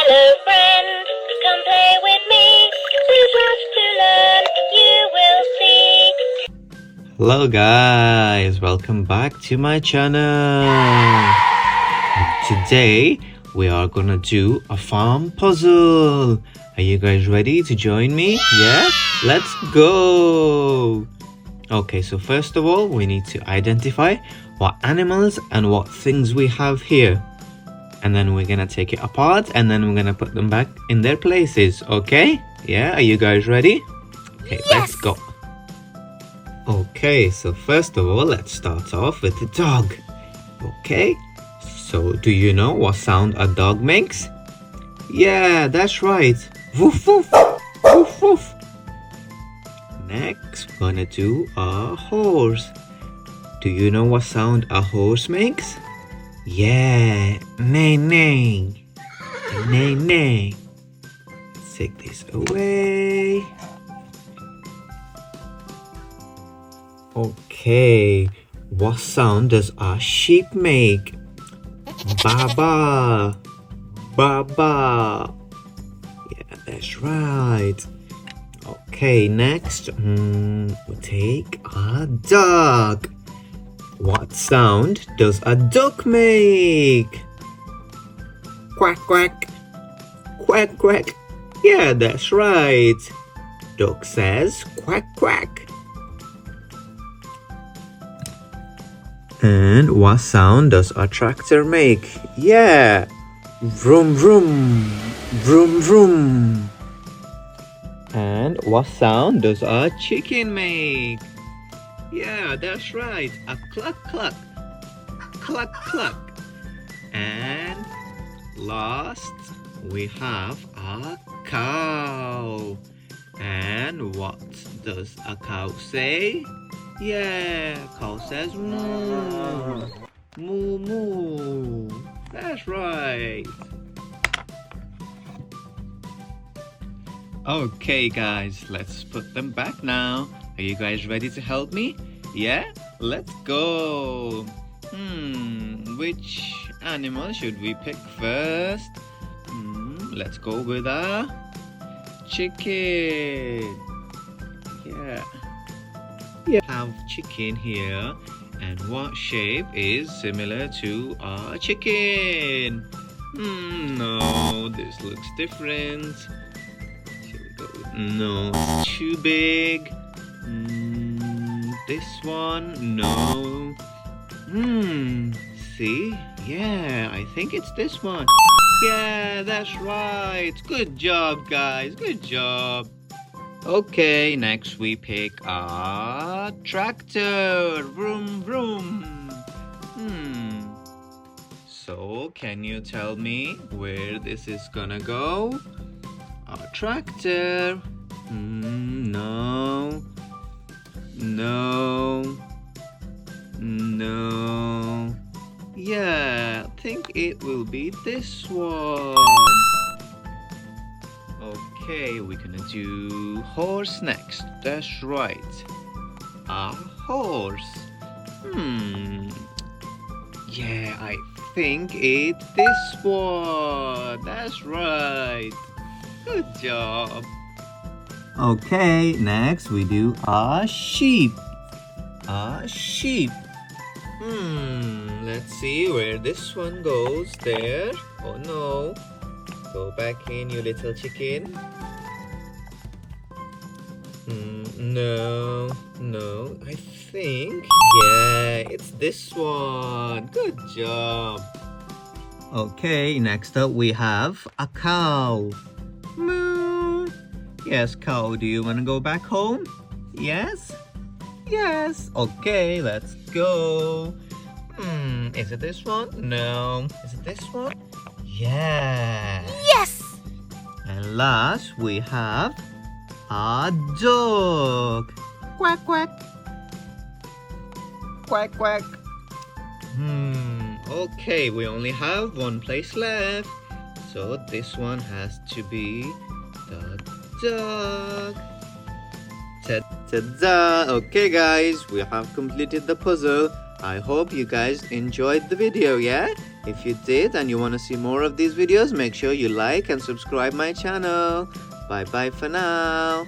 Hello friend, come play with me. There's lots to learn, you will see. Hello guys, welcome back to my channel. Today we are gonna do a farm puzzle. Are you guys ready to join me? Yeah? Let's go! Okay, so first of all, we need to identify what animals and what things we have here. And then we're gonna take it apart and then we're gonna put them back in their places, okay? Yeah, are you guys ready? Okay, Yes. Let's go. Okay, so first of all, let's start off with the dog. Okay, so do you know what sound a dog makes? Yeah, that's right. Woof woof, woof woof. Next, we're gonna do a horse. Do you know what sound a horse makes? Yeah, neigh neigh, neigh neigh. Let's take this away. Okay, what sound does a sheep make? Ba ba, ba ba. Yeah, that's right. Okay, next, we'll take a duck. What sound does a duck make? Quack quack, quack quack. Yeah, that's right. Duck says quack quack. And what sound does a tractor make? Yeah, vroom vroom, vroom vroom. And what sound does a chicken make? Yeah, that's right, a cluck cluck, cluck cluck. And last, we have a cow. And what does a cow say? Yeah, cow says moo, moo moo. That's right. Okay guys, let's put them back now. Are you guys ready to help me? Yeah? Let's go. Which animal should we pick first? Let's go with a chicken. Yeah. We have chicken here, and what shape is similar to a chicken? No, this looks different. Here we go. No, it's too big. This one, no. See? Yeah, I think it's this one. Yeah, that's right. Good job, guys. Good job. Okay, next we pick a tractor. Vroom, vroom. So, can you tell me where this is gonna go? A tractor. No. No. No. Yeah, I think it will be this one. Okay, we're gonna do horse next. That's right. A horse. Yeah, I think it's this one. That's right. Good job. Okay, next we do a sheep. A sheep. Let's see where this one goes. There. Oh no. Go back in, you little chicken. No, no, I think, yeah, it's this one. Good job. Okay, next up we have a cow. Moo. Yes, cow, do you want to go back home? Yes? Yes. Okay, let's go. Is it this one? No. Is it this one? Yeah. Yes! And last, we have a dog. Quack, quack. Quack, quack. Okay, we only have one place left. So this one has to be the dog. Ta-da! Okay guys, we have completed the puzzle. I hope you guys enjoyed the video, yeah? If you did and you want to see more of these videos, make sure you like and subscribe my channel. Bye bye for now.